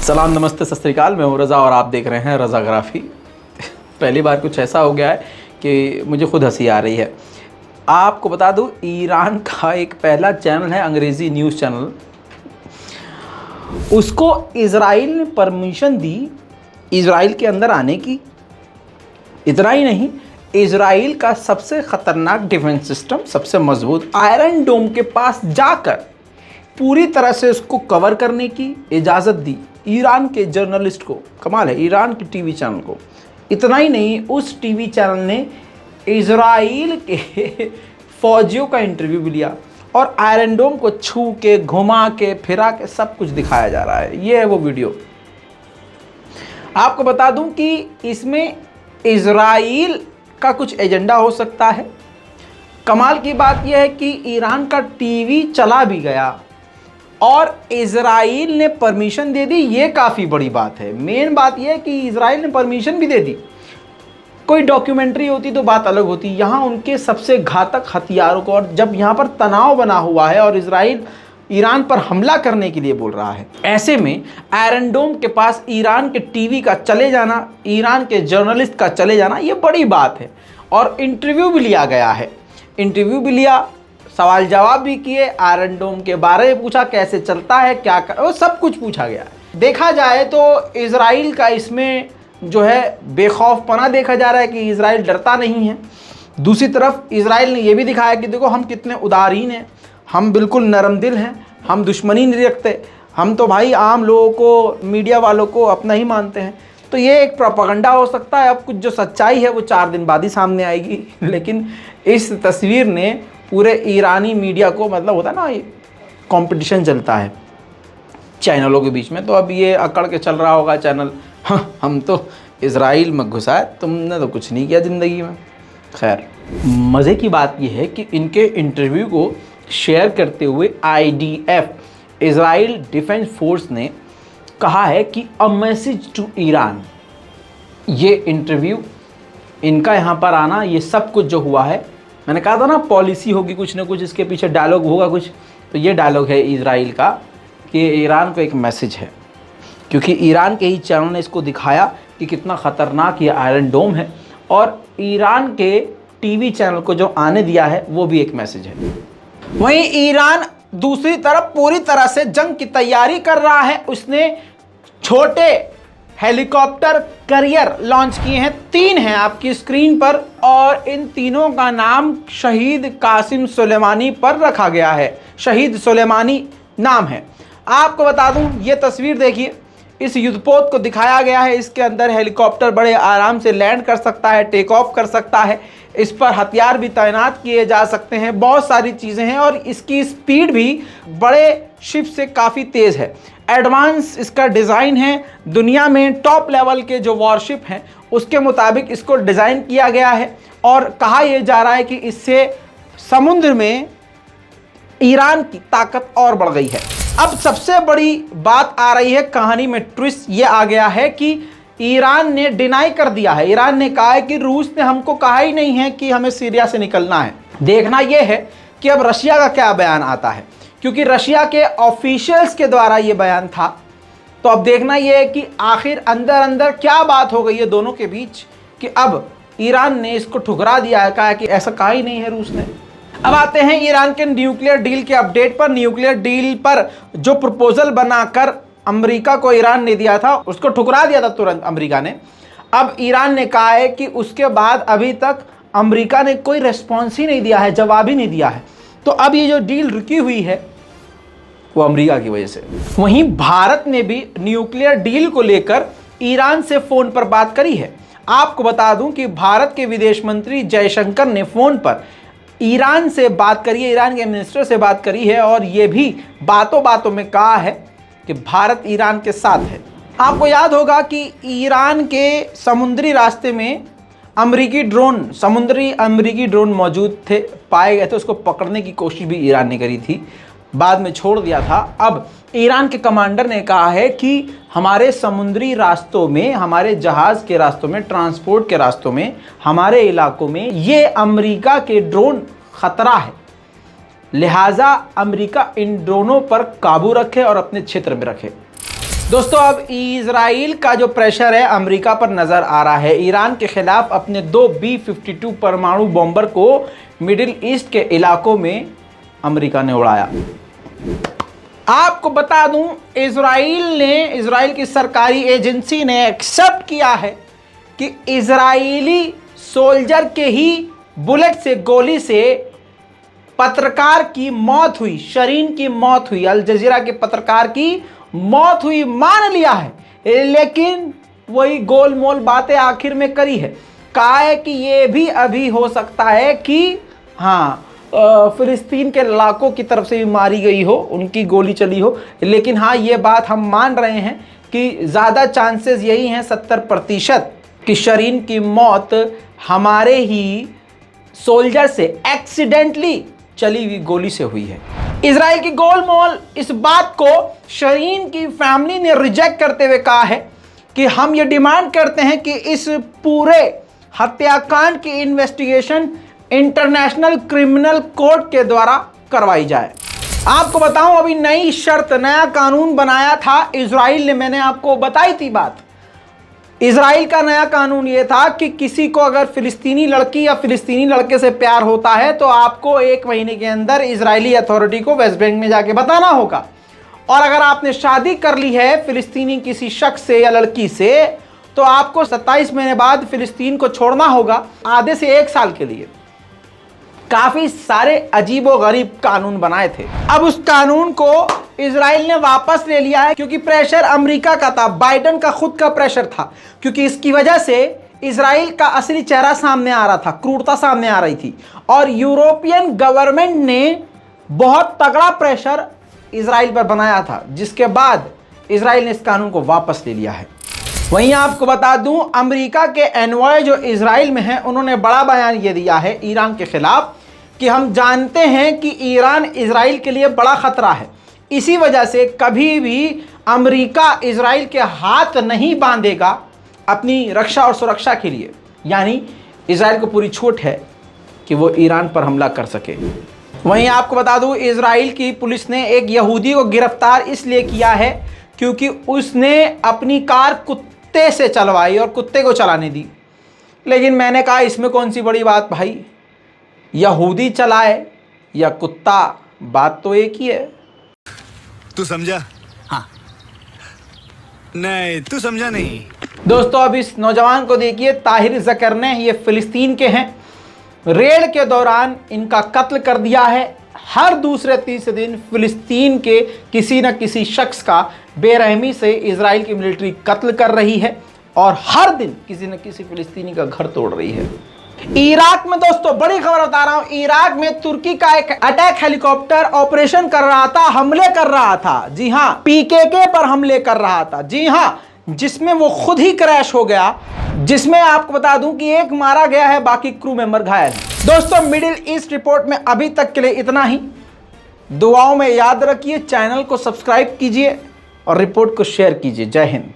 सलाम, नमस्ते, सत श्री अकाल। मैं हूँ रज़ा और आप देख रहे हैं रज़ाग्राफी। पहली बार कुछ ऐसा हो गया है कि मुझे खुद हंसी आ रही है। आपको बता दूँ, ईरान का एक पहला चैनल है, अंग्रेज़ी न्यूज़ चैनल, उसको इज़राइल ने परमिशन दी इज़राइल के अंदर आने की। इतना ही नहीं, इज़राइल का सबसे ख़तरनाक डिफेंस सिस्टम, सबसे मजबूत आयरन डोम के पास जाकर पूरी तरह से उसको कवर करने की इजाज़त दी ईरान के जर्नलिस्ट को। कमाल है, ईरान के टीवी चैनल को। इतना ही नहीं, उस टीवी चैनल ने इज़राइल के फौजियों का इंटरव्यू भी लिया और आयरन डोम को छू के, घुमा के, फिरा के सब कुछ दिखाया जा रहा है। ये है वो वीडियो। आपको बता दूं कि इसमें इज़राइल का कुछ एजेंडा हो सकता है। कमाल की बात यह है कि ईरान का टीवी चला भी गया और इज़राइल ने परमिशन दे दी। ये काफ़ी बड़ी बात है। मेन बात यह है कि इज़राइल ने परमिशन भी दे दी। कोई डॉक्यूमेंट्री होती तो बात अलग होती। यहाँ उनके सबसे घातक हथियारों को, और जब यहाँ पर तनाव बना हुआ है और इज़राइल ईरान पर हमला करने के लिए बोल रहा है, ऐसे में आयरन डोम के पास ईरान के टीवी का चले जाना, ईरान के जर्नलिस्ट का चले जाना, ये बड़ी बात है। और इंटरव्यू भी लिया गया है। इंटरव्यू भी लिया, सवाल जवाब भी किए, आयरन डोम के बारे में पूछा, कैसे चलता है, क्या कर, वो सब कुछ पूछा गया है। देखा जाए तो इज़राइल का इसमें जो है बेखौफपना देखा जा रहा है कि इज़राइल डरता नहीं है। दूसरी तरफ इज़राइल ने यह भी दिखाया कि देखो हम कितने उदारीन हैं, हम बिल्कुल नरम दिल हैं, हम दुश्मनी नहीं रखते, हम तो भाई आम लोगों को, मीडिया वालों को अपना ही मानते हैं। तो ये एक प्रोपेगेंडा हो सकता है। अब कुछ जो सच्चाई है वो 4 दिन बाद ही सामने आएगी। लेकिन इस तस्वीर ने पूरे ईरानी मीडिया को, मतलब होता है ना, कंपटीशन चलता है चैनलों के बीच में, तो अब ये अकड़ के चल रहा होगा चैनल, हाँ हम तो इज़राइल में घुसा है, तुमने तो कुछ नहीं किया ज़िंदगी में। खैर, मज़े की बात यह है कि इनके इंटरव्यू को शेयर करते हुए IDF, इज़राइल डिफेंस फोर्स ने कहा है कि अ मैसेज टू ईरान। ये इंटरव्यू, इनका यहाँ पर आना, ये सब कुछ जो हुआ है, मैंने कहा था ना पॉलिसी होगी कुछ ना कुछ, इसके पीछे डायलॉग होगा कुछ, तो ये डायलॉग है इज़राइल का कि ईरान को एक मैसेज है। क्योंकि ईरान के ही चैनल ने इसको दिखाया कि कितना ख़तरनाक ये आयरन डोम है, और ईरान के टीवी चैनल को जो आने दिया है वो भी एक मैसेज है। वहीं ईरान दूसरी तरफ पूरी तरह से जंग की तैयारी कर रहा है। उसने छोटे हेलीकॉप्टर कैरियर लॉन्च किए हैं, 3 हैं आपकी स्क्रीन पर, और इन तीनों का नाम शहीद कासिम सुलेमानी पर रखा गया है। शहीद सुलेमानी नाम है। आपको बता दूं, ये तस्वीर देखिए, इस युद्धपोत को दिखाया गया है। इसके अंदर हेलीकॉप्टर बड़े आराम से लैंड कर सकता है, टेक ऑफ कर सकता है, इस पर हथियार भी तैनात किए जा सकते हैं, बहुत सारी चीज़ें हैं, और इसकी स्पीड भी बड़े शिप से काफ़ी तेज़ है। एडवांस इसका डिज़ाइन है, दुनिया में टॉप लेवल के जो वॉरशिप हैं उसके मुताबिक इसको डिज़ाइन किया गया है। और कहा यह जा रहा है कि इससे समुद्र में ईरान की ताकत और बढ़ गई है। अब सबसे बड़ी बात आ रही है, कहानी में ट्विस्ट ये आ गया है कि ईरान ने डिनाई कर दिया है। ईरान ने कहा है कि रूस ने हमको कहा ही नहीं है कि हमें सीरिया से निकलना है। देखना यह है कि अब रशिया का क्या बयान आता है, क्योंकि रशिया के ऑफिशियल्स के द्वारा ये बयान था। तो अब देखना यह है कि आखिर अंदर अंदर क्या बात हो गई है दोनों के बीच, कि अब ईरान ने इसको ठुकरा दिया है, कहा कि ऐसा कहा ही नहीं है रूस ने। अब आते हैं ईरान के न्यूक्लियर डील के अपडेट पर। न्यूक्लियर डील पर जो प्रपोजल बनाकर अमेरिका को ईरान ने दिया था, उसको ठुकरा दिया था तुरंत अमेरिका ने। अब ईरान ने कहा है कि उसके बाद अभी तक अमेरिका ने कोई रिस्पॉन्स ही नहीं दिया है, जवाब ही नहीं दिया है। तो अब ये जो डील रुकी हुई है वो अमेरिका की वजह से। वहीं भारत ने भी न्यूक्लियर डील को लेकर ईरान से फ़ोन पर बात करी है। आपको बता दूं कि भारत के विदेश मंत्री जयशंकर ने फ़ोन पर ईरान से बात करी है, ईरान के मिनिस्टर से बात करी है, और ये भी बातों बातों में कहा है कि भारत ईरान के साथ है। आपको याद होगा कि ईरान के समुद्री रास्ते में समुद्री अमेरिकी ड्रोन मौजूद थे, पाए गए थे। उसको पकड़ने की कोशिश भी ईरान ने करी थी, बाद में छोड़ दिया था। अब ईरान के कमांडर ने कहा है कि हमारे समुद्री रास्तों में, हमारे जहाज़ के रास्तों में, ट्रांसपोर्ट के रास्तों में, हमारे इलाकों में ये अमेरिका के ड्रोन ख़तरा है, लिहाजा अमेरिका इन ड्रोनों पर काबू रखे और अपने क्षेत्र में रखे। दोस्तों अब इजराइल का जो प्रेशर है अमेरिका पर नजर आ रहा है। ईरान के खिलाफ अपने 2 B-52 परमाणु बॉम्बर को मिडिल ईस्ट के इलाकों में अमेरिका ने उड़ाया। आपको बता दूं, इजराइल की सरकारी एजेंसी ने एक्सेप्ट किया है कि इजरायली सोल्जर के ही बुलेट से, गोली से पत्रकार की मौत हुई, शरीन की मौत हुई, अल जजीरा के पत्रकार की मौत हुई, मान लिया है। लेकिन वही गोलमोल बातें आखिर में करी है। कहा है कि ये भी अभी हो सकता है कि हाँ फिलिस्तीन के इलाकों की तरफ से भी मारी गई हो, उनकी गोली चली हो। लेकिन हाँ, ये बात हम मान रहे हैं कि ज़्यादा चांसेस यही हैं 70% कि शरीन की मौत हमारे ही सोल्जर से एक्सीडेंटली चली हुई गोली से हुई है। इजराइल की गोलमोल इस बात को शरीन की फैमिली ने रिजेक्ट करते हुए कहा है कि हम ये डिमांड करते हैं कि इस पूरे हत्याकांड की इन्वेस्टिगेशन इंटरनेशनल क्रिमिनल कोर्ट के द्वारा करवाई जाए। आपको बताऊं, अभी नई शर्त, नया कानून बनाया था इजराइल ने। मैंने आपको बताई थी बात। इजराइल का नया कानून यह था कि किसी को अगर फिलिस्तीनी लड़की या फिलिस्तीनी लड़के से प्यार होता है तो आपको 1 महीने के अंदर इजरायली अथॉरिटी को वेस्ट बैंक में जाके बताना होगा। और अगर आपने शादी कर ली है फिलिस्तीनी किसी शख्स से या लड़की से, तो आपको 27 महीने बाद फिलिस्तीन को छोड़ना होगा, आधे से 1 साल के लिए। काफी सारे अजीबोगरीब कानून बनाए थे। अब उस कानून को इजराइल ने वापस ले लिया है क्योंकि प्रेशर अमेरिका का था, बाइडेन का खुद का प्रेशर था। क्योंकि इसकी वजह से इजराइल का असली चेहरा सामने आ रहा था, क्रूरता सामने आ रही थी। और यूरोपियन गवर्नमेंट ने बहुत तगड़ा प्रेशर इजराइल पर बनाया था, जिसके बाद इजराइल ने इस कानून को वापस ले लिया है। वहीं आपको बता दूं, अमेरिका के एनवॉय जो इजराइल में हैं, उन्होंने बड़ा बयान ये दिया है ईरान के खिलाफ कि हम जानते हैं कि ईरान इजराइल के लिए बड़ा खतरा है। इसी वजह से कभी भी अमेरिका इजराइल के हाथ नहीं बांधेगा अपनी रक्षा और सुरक्षा के लिए। यानी इजराइल को पूरी छूट है कि वो ईरान पर हमला कर सके। वहीं आपको बता दूं, इजराइल की पुलिस ने एक यहूदी को गिरफ्तार इसलिए किया है क्योंकि उसने अपनी कार कुत्ते से चलवाई और कुत्ते को चलाने दी। लेकिन मैंने कहा इसमें कौन सी बड़ी बात भाई, यहूदी चलाए या कुत्ता, बात तो एक ही है। तू समझा? हाँ। नहीं, तू समझा नहीं। दोस्तों अब इस नौजवान को देखिए, ताहिर ज़करने, ये फिलिस्तीन के हैं। रेड के दौरान इनका कत्ल कर दिया है। हर दूसरे तीसरे दिन फिलिस्तीन के किसी न किसी शख्स का बेरहमी से इजराइल की मिलिट्री कत्ल कर रही है और हर दिन किसी न किसी फिलिस्तीनी का घर तोड़ रही है। इराक में दोस्तों बड़ी खबर बता रहा हूं, इराक में तुर्की का एक अटैक हेलीकॉप्टर ऑपरेशन कर रहा था, हमले कर रहा था। जी हां, पीकेके पर हमले कर रहा था। जी हां, जिसमें वो खुद ही क्रैश हो गया, जिसमें आपको बता दूं कि एक मारा गया है, बाकी क्रू मेंबर घायल है। दोस्तों मिडिल ईस्ट रिपोर्ट में अभी तक के लिए इतना ही। दुआओं में याद रखिए, चैनल को सब्सक्राइब कीजिए और रिपोर्ट को शेयर कीजिए। जय हिंद।